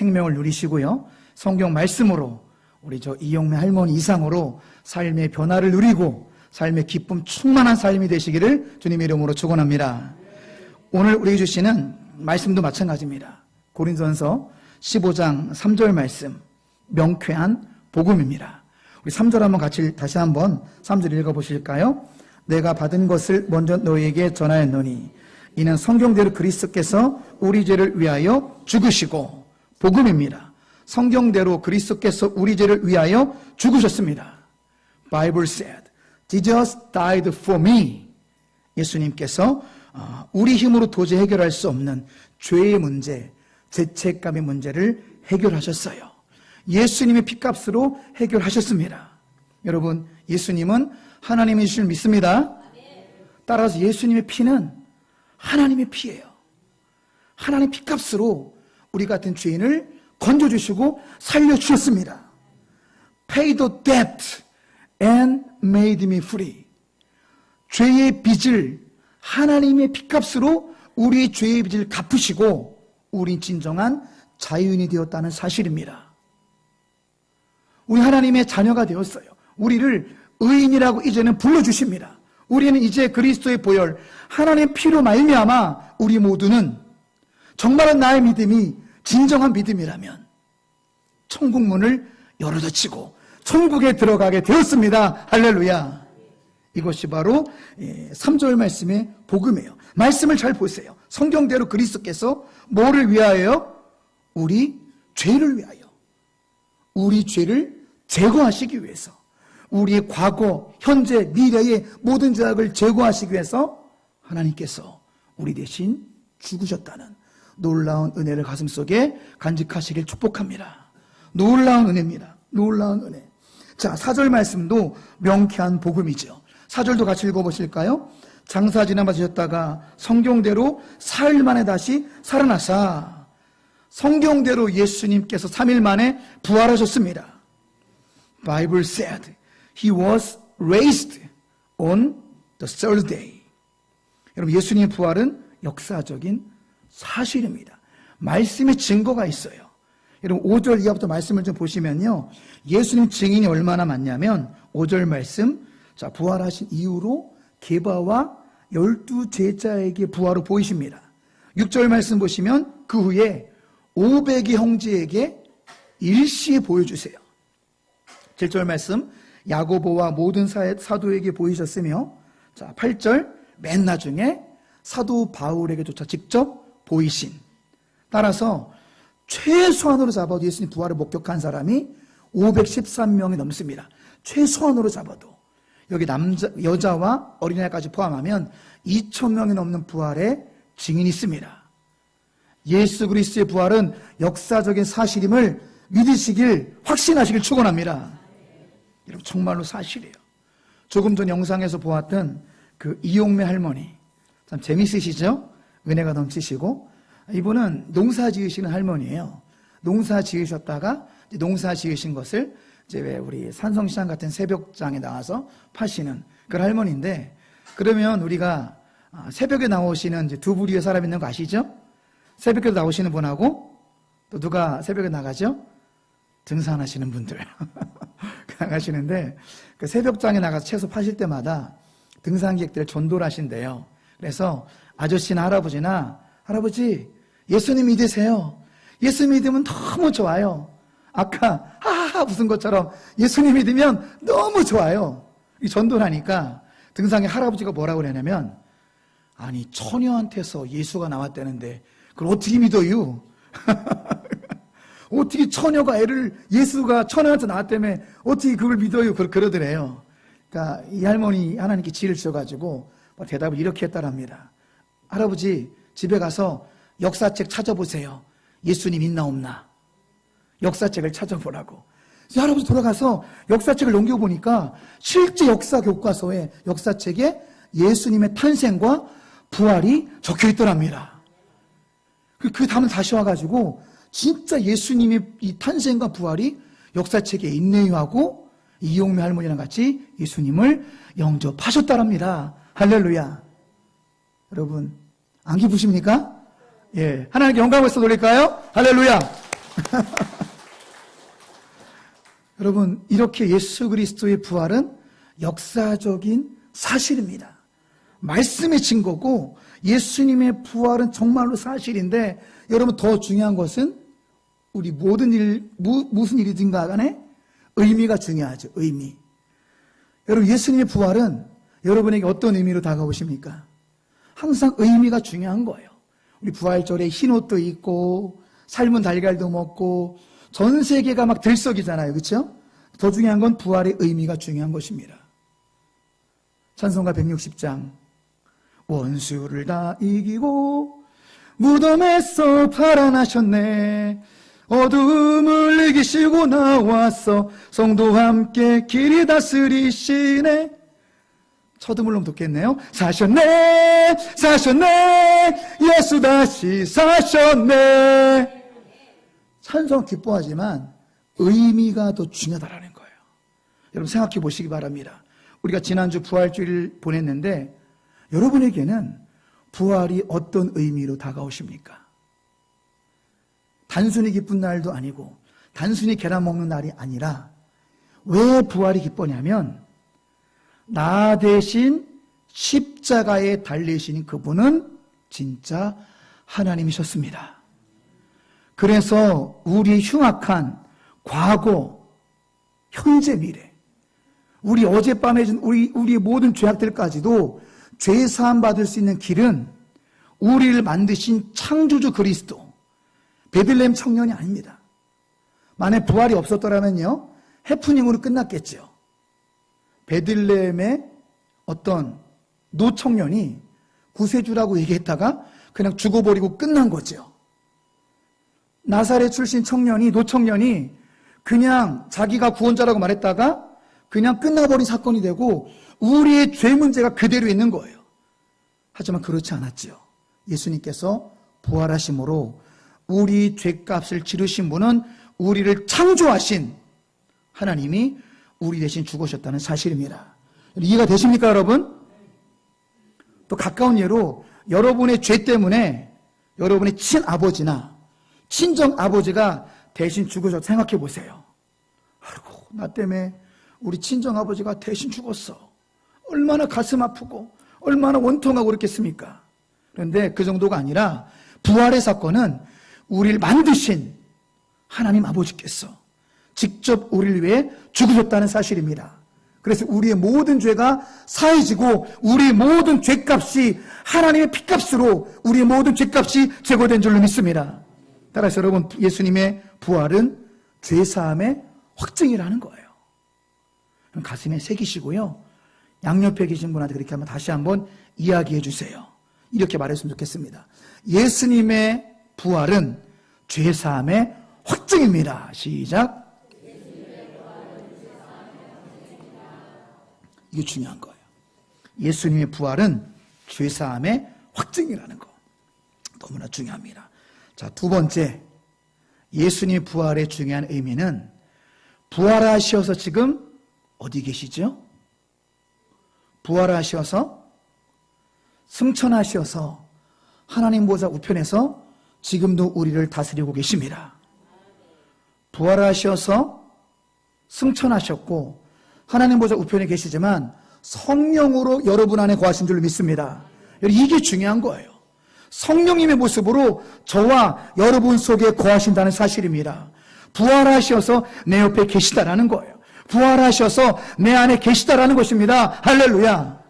생명을 누리시고요. 성경 말씀으로 우리 이용매 할머니 이상으로 삶의 변화를 누리고 삶의 기쁨 충만한 삶이 되시기를 주님의 이름으로 축원합니다. 오늘 우리에게 주시는 말씀도 마찬가지입니다. 고린도전서 15장 3절 말씀, 명쾌한 복음입니다. 우리 3절 한번 같이 다시 한번 3절 읽어보실까요? 내가 받은 것을 먼저 너희에게 전하였노니 이는 성경대로 그리스도께서 우리 죄를 위하여 죽으시고, 복음입니다. 성경대로 그리스도께서 우리 죄를 위하여 죽으셨습니다. Bible said, Jesus died for me. 예수님께서 우리 힘으로 도저히 해결할 수 없는 죄의 문제, 죄책감의 문제를 해결하셨어요. 예수님의 피값으로 해결하셨습니다. 여러분, 예수님은 하나님이신 줄 믿습니다. 따라서 예수님의 피는 하나님의 피예요. 하나님 피값으로 우리 같은 죄인을 건져주시고 살려주셨습니다. Pay the debt and made me free. 죄의 빚을 하나님의 피값으로 우리의 죄의 빚을 갚으시고 우린 진정한 자유인이 되었다는 사실입니다. 우리 하나님의 자녀가 되었어요. 우리를 의인이라고 이제는 불러주십니다. 우리는 이제 그리스도의 보혈, 하나님의 피로 말미암아 우리 모두는 정말은 나의 믿음이 진정한 믿음이라면 천국 문을 열어젖히고 천국에 들어가게 되었습니다. 할렐루야. 이것이 바로 3절 말씀의 복음이에요. 말씀을 잘 보세요. 성경대로 그리스도께서 뭐를 위하여? 우리 죄를 위하여. 우리 죄를 제거하시기 위해서, 우리의 과거, 현재, 미래의 모든 죄악을 제거하시기 위해서 하나님께서 우리 대신 죽으셨다는 놀라운 은혜를 가슴속에 간직하시길 축복합니다. 놀라운 은혜입니다. 놀라운 은혜. 자, 4절 말씀도 명쾌한 복음이죠. 4절도 같이 읽어보실까요? 장사 지나마셨다가 성경대로 사흘 만에 다시 살아나사. 성경대로 예수님께서 3일 만에 부활하셨습니다. Bible said He was raised on the third day. 여러분, 예수님의 부활은 역사적인 사실입니다. 말씀의 증거가 있어요. 여러분, 5절 이하부터 말씀을 좀 보시면요, 예수님 증인이 얼마나 많냐면 5절 말씀, 자, 부활하신 이후로 게바와 12제자에게 부활을 보이십니다. 6절 말씀 보시면 그 후에 500의 형제에게 일시에 보여주세요. 7절 말씀, 야고보와 모든 사도에게 보이셨으며, 자, 8절 맨 나중에 사도 바울에게조차 직접 보이신. 따라서 최소한으로 잡아도 예수님 부활을 목격한 사람이 513명이 넘습니다. 최소한으로 잡아도. 여기 여자와 어린아이까지 포함하면 2,000명이 넘는 부활의 증인이 있습니다. 예수 그리스도의 부활은 역사적인 사실임을 믿으시길, 확신하시길 축원합니다. 여러분, 정말로 사실이에요. 조금 전 영상에서 보았던 그 이용매 할머니, 참 재밌으시죠? 은혜가 넘치시고, 이분은 농사 지으시는 할머니예요. 농사 지으셨다가 농사 지으신 것을 이제 왜 우리 산성시장 같은 새벽장에 나와서 파시는 그런 할머니인데, 그러면 우리가 새벽에 나오시는 이제 두 부류의 사람 있는 거 아시죠? 새벽에 나오시는 분하고 또 누가 새벽에 나가죠? 등산하시는 분들 나가시는데, 그 새벽장에 나가서 채소 파실 때마다 등산객들 전도를 하신대요. 그래서 아저씨나 할아버지나, 할아버지 예수님 믿으세요. 예수님 믿으면 너무 좋아요. 아까 하하하 웃은 것처럼 예수님 믿으면 너무 좋아요. 이 전도를 하니까 등산객 할아버지가 뭐라고 그러냐면, 아니 처녀한테서 예수가 나왔다는데 그걸 어떻게 믿어요? 어떻게 처녀가 예수가 처녀한테 나왔다며 어떻게 그걸 믿어요? 그러더래요. 그러니까 이 할머니 하나님께 지혜를 주셔가지고 대답을 이렇게 했다랍니다. 할아버지, 집에 가서 역사책 찾아보세요. 예수님 있나 없나? 역사책을 찾아보라고. 할아버지 돌아가서 역사책을 넘겨보니까 실제 역사 교과서에, 역사책에 예수님의 탄생과 부활이 적혀 있더랍니다. 그 다음에 다시 와가지고 진짜 예수님의 이 탄생과 부활이 역사책에 있네요 하고 이용매 할머니랑 같이 예수님을 영접하셨다랍니다. 할렐루야. 여러분, 안 기쁘십니까? 예, 하나님께 영광을 써 돌릴까요? 할렐루야. 여러분, 이렇게 예수 그리스도의 부활은 역사적인 사실입니다. 말씀의 증거고 예수님의 부활은 정말로 사실인데, 여러분, 더 중요한 것은 우리 모든 무슨 일이든 간에 의미가 중요하죠. 의미. 여러분, 예수님의 부활은 여러분에게 어떤 의미로 다가오십니까? 항상 의미가 중요한 거예요. 우리 부활절에 흰 옷도 입고 삶은 달걀도 먹고 전 세계가 막 들썩이잖아요. 그렇죠? 더 중요한 건 부활의 의미가 중요한 것입니다. 찬송가 160장. 원수를 다 이기고 무덤에서 살아나셨네. 어둠을 이기시고 나와서 성도와 함께 길이 다스리시네. 첫음으로 듣겠네요. 사셨네, 사셨네, 예수 다시 사셨네. 찬송 기뻐하지만 의미가 더 중요하다는 거예요. 여러분 생각해 보시기 바랍니다. 우리가 지난주 부활주일 보냈는데 여러분에게는 부활이 어떤 의미로 다가오십니까? 단순히 기쁜 날도 아니고 단순히 계란 먹는 날이 아니라, 왜 부활이 기쁘냐면 나 대신 십자가에 달리신 그분은 진짜 하나님이셨습니다. 그래서 우리 흉악한 과거, 현재, 미래, 우리 어젯밤에 준 우리의 모든 죄악들까지도 죄 사함 받을 수 있는 길은 우리를 만드신 창조주 그리스도, 베들레헴 청년이 아닙니다. 만약 부활이 없었더라면요, 해프닝으로 끝났겠죠. 베들레헴의 어떤 노청년이 구세주라고 얘기했다가 그냥 죽어버리고 끝난 거죠. 나사렛 출신 청년이, 노청년이 그냥 자기가 구원자라고 말했다가 그냥 끝나버린 사건이 되고 우리의 죄 문제가 그대로 있는 거예요. 하지만 그렇지 않았죠. 예수님께서 부활하심으로 우리 죄값을 치르신 분은 우리를 창조하신 하나님이 우리 대신 죽으셨다는 사실입니다. 이해가 되십니까, 여러분? 또 가까운 예로 여러분의 죄 때문에 여러분의 친아버지나 친정아버지가 대신 죽으셨다 생각해 보세요. 아이고, 나 때문에 우리 친정아버지가 대신 죽었어. 얼마나 가슴 아프고 얼마나 원통하고 그렇겠습니까? 그런데 그 정도가 아니라 부활의 사건은 우리를 만드신 하나님 아버지께서 직접 우리를 위해 죽으셨다는 사실입니다. 그래서 우리의 모든 죄가 사해지고 우리의 모든 죄값이 하나님의 피값으로 우리의 모든 죄값이 제거된 줄로 믿습니다. 따라서 여러분, 예수님의 부활은 죄사함의 확증이라는 거예요. 가슴에 새기시고요, 양옆에 계신 분한테 그렇게 한번 다시 한번 이야기해 주세요. 이렇게 말했으면 좋겠습니다. 예수님의 부활은 죄사함의 확증입니다. 시작. 이게 중요한 거예요. 예수님의 부활은 죄사함의 확증이라는 거. 너무나 중요합니다. 자, 두 번째, 예수님의 부활의 중요한 의미는 부활하셔서 지금 어디 계시죠? 부활하셔서 승천하셔서 하나님 보좌 우편에서 지금도 우리를 다스리고 계십니다. 부활하셔서 승천하셨고 하나님 보좌 우편에 계시지만 성령으로 여러분 안에 거하신 줄로 믿습니다. 이게 중요한 거예요. 성령님의 모습으로 저와 여러분 속에 거하신다는 사실입니다. 부활하셔서 내 옆에 계시다라는 거예요. 부활하셔서 내 안에 계시다라는 것입니다. 할렐루야.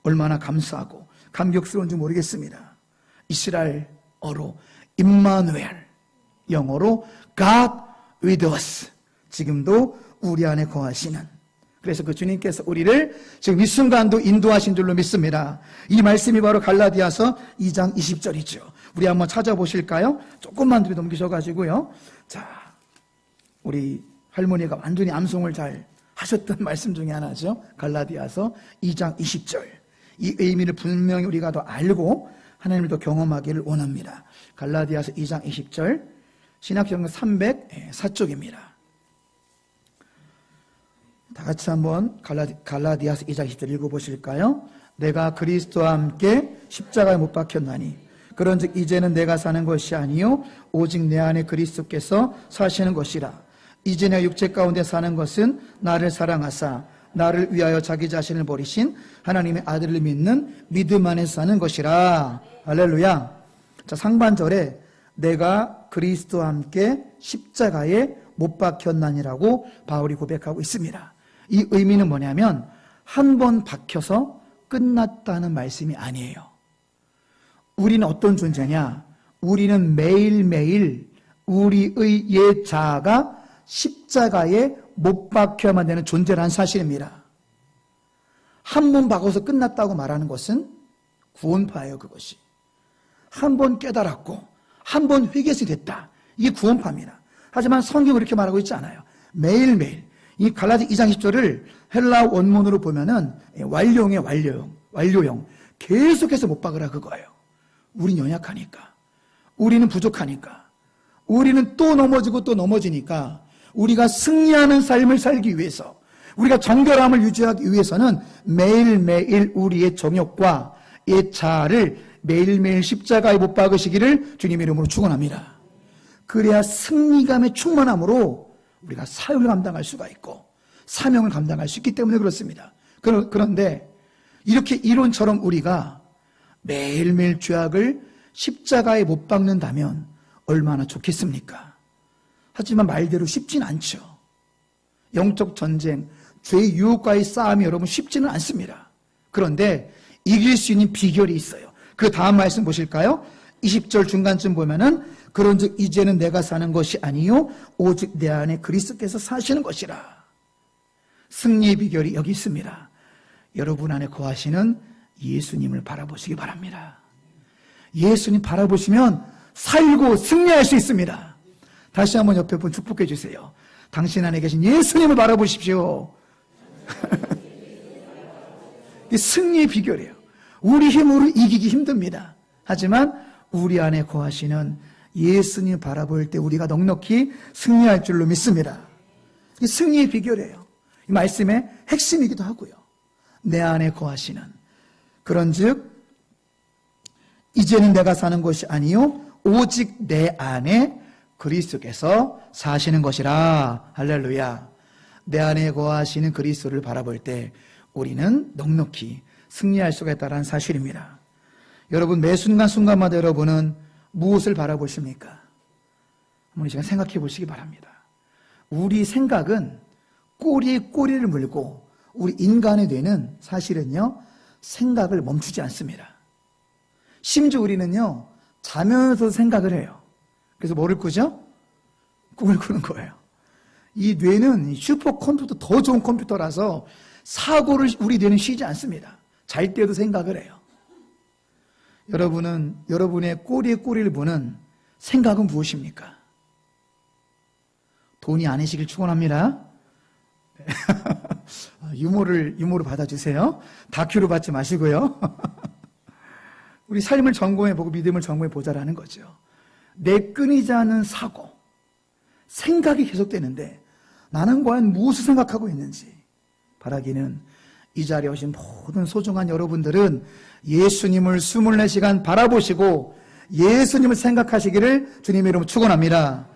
얼마나 감사하고 감격스러운지 모르겠습니다. 이스라엘어로 임마누엘, 영어로 God with us, 지금도 우리 안에 거하시는, 그래서 그 주님께서 우리를 지금 이 순간도 인도하신 줄로 믿습니다. 이 말씀이 바로 갈라디아서 2장 20절이죠. 우리 한번 찾아보실까요? 조금만 뒤로 넘기셔가지고요. 자, 우리 할머니가 완전히 암송을 잘 하셨던 말씀 중에 하나죠. 갈라디아서 2장 20절. 이 의미를 분명히 우리가 더 알고 하나님을 더 경험하기를 원합니다. 갈라디아서 2장 20절, 신약성경 304쪽입니다. 다 같이 한번 갈라디아서 2장 20절 읽어보실까요? 내가 그리스도와 함께 십자가에 못 박혔나니 그런즉 이제는 내가 사는 것이 아니요 오직 내 안에 그리스도께서 사시는 것이라. 이제 내 육체 가운데 사는 것은 나를 사랑하사 나를 위하여 자기 자신을 버리신 하나님의 아들을 믿는 믿음 안에서 사는 것이라. 할렐루야. 자, 상반절에 내가 그리스도와 함께 십자가에 못 박혔나니라고 바울이 고백하고 있습니다. 이 의미는 뭐냐면 한 번 박혀서 끝났다는 말씀이 아니에요. 우리는 어떤 존재냐? 우리는 매일매일 우리의 옛 자아가 십자가에 못 박혀야만 되는 존재라는 사실입니다. 한 번 박아서 끝났다고 말하는 것은 구원파예요. 그것이 한 번 깨달았고 한 번 회개했이 됐다, 이게 구원파입니다. 하지만 성경은 그렇게 말하고 있지 않아요. 매일매일 이 갈라디 2장 10절을 헬라 원문으로 보면은 완료형의 완료형 계속해서 못 박으라 그거예요. 우린 연약하니까, 우리는 부족하니까, 우리는 또 넘어지고 또 넘어지니까 우리가 승리하는 삶을 살기 위해서, 우리가 정결함을 유지하기 위해서는 매일매일 우리의 정욕과 옛 자아를 매일매일 십자가에 못 박으시기를 주님 이름으로 축원합니다. 그래야 승리감의 충만함으로 우리가 사역을 감당할 수가 있고 사명을 감당할 수 있기 때문에 그렇습니다. 그런데 이렇게 이론처럼 우리가 매일매일 죄악을 십자가에 못 박는다면 얼마나 좋겠습니까? 하지만 말대로 쉽진 않죠. 영적 전쟁, 죄의 유혹과의 싸움이 여러분 쉽지는 않습니다. 그런데 이길 수 있는 비결이 있어요. 그 다음 말씀 보실까요? 20절 중간쯤 보면은 그런즉 이제는 내가 사는 것이 아니요 오직 내 안에 그리스도께서 사시는 것이라. 승리의 비결이 여기 있습니다. 여러분 안에 거하시는 예수님을 바라보시기 바랍니다. 예수님 바라보시면 살고 승리할 수 있습니다. 다시 한번 옆에 분 축복해 주세요. 당신 안에 계신 예수님을 바라보십시오. 이게 승리의 비결이에요. 우리 힘으로 이기기 힘듭니다. 하지만 우리 안에 거하시는 예수님 바라볼 때 우리가 넉넉히 승리할 줄로 믿습니다. 이게 승리의 비결이에요. 이 말씀의 핵심이기도 하고요. 내 안에 거하시는, 그런즉 이제는 내가 사는 것이 아니요 오직 내 안에 그리스도께서 사시는 것이라. 할렐루야. 내 안에 거하시는 그리스도를 바라볼 때 우리는 넉넉히 승리할 수가 있다는 사실입니다. 여러분, 매 순간순간마다 여러분은 무엇을 바라보십니까? 한번 이 시간 생각해 보시기 바랍니다. 우리 생각은 꼬리에 꼬리를 물고 우리 인간의 뇌는 사실은요 생각을 멈추지 않습니다. 심지어 우리는요 자면서 생각을 해요. 그래서 뭐를 꾸죠? 꿈을 꾸는 거예요. 이 뇌는 슈퍼컴퓨터, 더 좋은 컴퓨터라서 사고를 우리 뇌는 쉬지 않습니다. 잘 때도 생각을 해요. 여러분은 여러분의 꼬리에 꼬리를 무는 생각은 무엇입니까? 돈이 아니시길 축원합니다. 유머를 받아주세요. 다큐로 받지 마시고요. 우리 삶을 점검해보고 믿음을 점검해보자라는 거죠. 내 끊이지 않는 사고, 생각이 계속되는데 나는 과연 무엇을 생각하고 있는지 바라기는 이 자리에 오신 모든 소중한 여러분들은 예수님을 24시간 바라보시고 예수님을 생각하시기를 주님의 이름으로 축원합니다.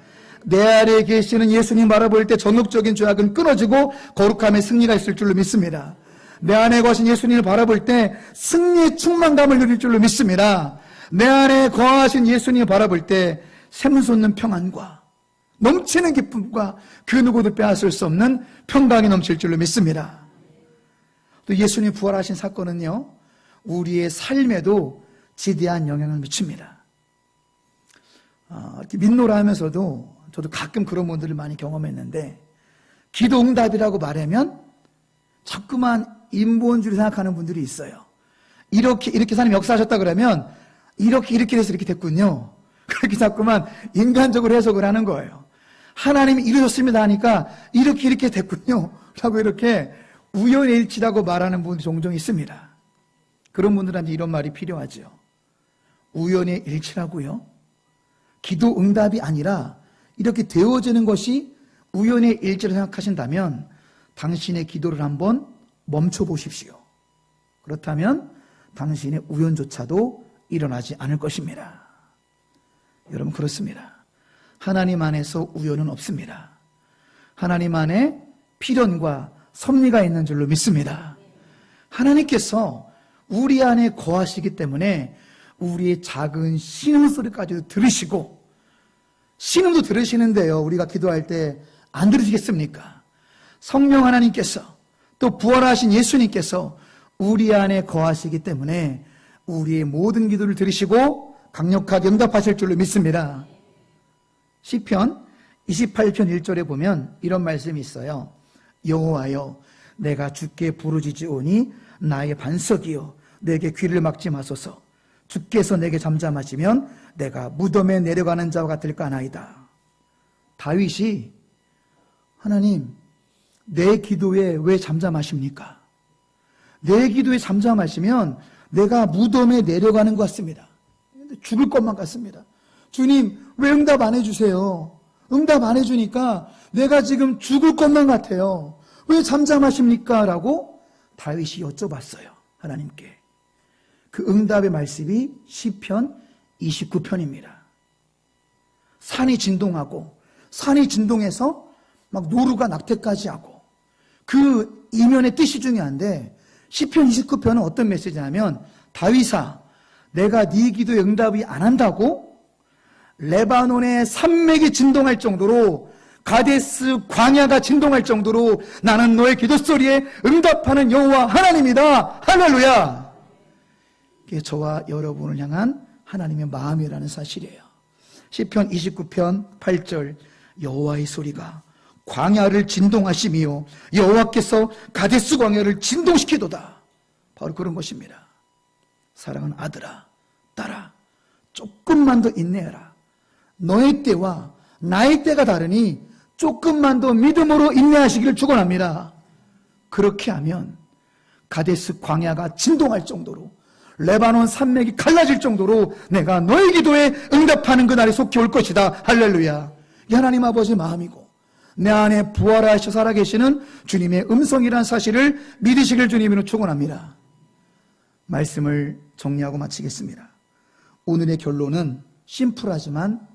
내 안에 계시는 예수님 바라볼 때 전국적인 죄악은 끊어지고 거룩함의 승리가 있을 줄로 믿습니다. 내 안에 거하신 예수님을 바라볼 때 승리의 충만감을 누릴 줄로 믿습니다. 내 안에 거하신 예수님을 바라볼 때 샘솟는 평안과 넘치는 기쁨과 그 누구도 빼앗을 수 없는 평강이 넘칠 줄로 믿습니다. 또 예수님 부활하신 사건은요 우리의 삶에도 지대한 영향을 미칩니다. 이렇게 민노라 하면서도 저도 가끔 그런 분들을 많이 경험했는데, 기도 응답이라고 말하면 자꾸만 인본주의를 생각하는 분들이 있어요. 이렇게 사람이 역사하셨다 그러면 이렇게 돼서 이렇게 됐군요. 그렇게 자꾸만 인간적으로 해석을 하는 거예요. 하나님이 이루셨습니다 하니까 이렇게 됐군요 라고 이렇게 우연의 일치라고 말하는 분들이 종종 있습니다. 그런 분들한테 이런 말이 필요하죠. 우연의 일치라고요? 기도 응답이 아니라 이렇게 되어지는 것이 우연의 일치를 생각하신다면 당신의 기도를 한번 멈춰 보십시오. 그렇다면 당신의 우연조차도 일어나지 않을 것입니다. 여러분, 그렇습니다. 하나님 안에서 우연은 없습니다. 하나님 안에 필연과 섭리가 있는 줄로 믿습니다. 하나님께서 우리 안에 거하시기 때문에 우리의 작은 신음소리까지도 들으시고, 신음도 들으시는데요, 우리가 기도할 때 안 들으시겠습니까? 성령 하나님께서, 또 부활하신 예수님께서 우리 안에 거하시기 때문에 우리의 모든 기도를 들으시고 강력하게 응답하실 줄로 믿습니다. 시편 28편 1절에 보면 이런 말씀이 있어요. 여호와여, 내가 주께 부르짖으오니 나의 반석이요, 내게 귀를 막지 마소서. 주께서 내게 잠잠하시면 내가 무덤에 내려가는 자와 같을까 하나이다. 다윗이 하나님, 내 기도에 왜 잠잠하십니까? 내 기도에 잠잠하시면 내가 무덤에 내려가는 것 같습니다. 죽을 것만 같습니다. 주님, 왜 응답 안 해주세요? 응답 안 해주니까 내가 지금 죽을 것만 같아요. 왜 잠잠하십니까? 라고 다윗이 여쭤봤어요, 하나님께. 그 응답의 말씀이 시편 29편입니다. 산이 진동하고, 산이 진동해서 막 노루가 낙태까지 하고, 그 이면의 뜻이 중요한데, 시편 29편은 어떤 메시지냐면, 다윗아, 내가 네 기도에 응답이 안 한다고 레바논의 산맥이 진동할 정도로, 가데스 광야가 진동할 정도로 나는 너의 기도 소리에 응답하는 여호와 하나님이다. 할렐루야. 이게 저와 여러분을 향한 하나님의 마음이라는 사실이에요. 시편 29편 8절, 여호와의 소리가 광야를 진동하시며 여호와께서 가데스 광야를 진동시키도다. 바로 그런 것입니다. 사랑하는 아들아, 딸아, 조금만 더 인내해라. 너의 때와 나의 때가 다르니 조금만 더 믿음으로 인내하시기를 축원합니다. 그렇게 하면 가데스 광야가 진동할 정도로, 레바논 산맥이 갈라질 정도로 내가 너의 기도에 응답하는 그날이 속히 올 것이다. 할렐루야. 이 하나님 아버지 마음이고, 내 안에 부활하셔 살아계시는 주님의 음성이라는 사실을 믿으시길 주님으로 축원합니다. 말씀을 정리하고 마치겠습니다. 오늘의 결론은 심플하지만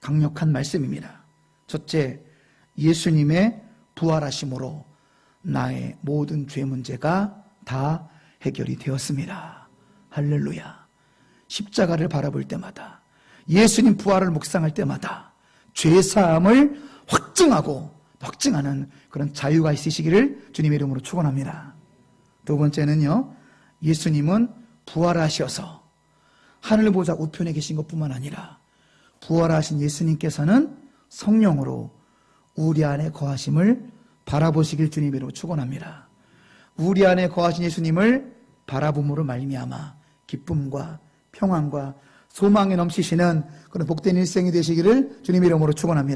강력한 말씀입니다. 첫째, 예수님의 부활하심으로 나의 모든 죄 문제가 다 해결이 되었습니다. 할렐루야. 십자가를 바라볼 때마다, 예수님 부활을 묵상할 때마다 죄사함을 확증하는 그런 자유가 있으시기를 주님의 이름으로 축원합니다. 두 번째는요, 예수님은 부활하셔서 하늘 보좌 우편에 계신 것뿐만 아니라 부활하신 예수님께서는 성령으로 우리 안에 거하심을 바라보시길 주님의 이름으로 축원합니다. 우리 안에 거하신 예수님을 바라봄으로 말미암아 기쁨과 평안과 소망에 넘치시는 그런 복된 일생이 되시기를 주님의 이름으로 축원합니다.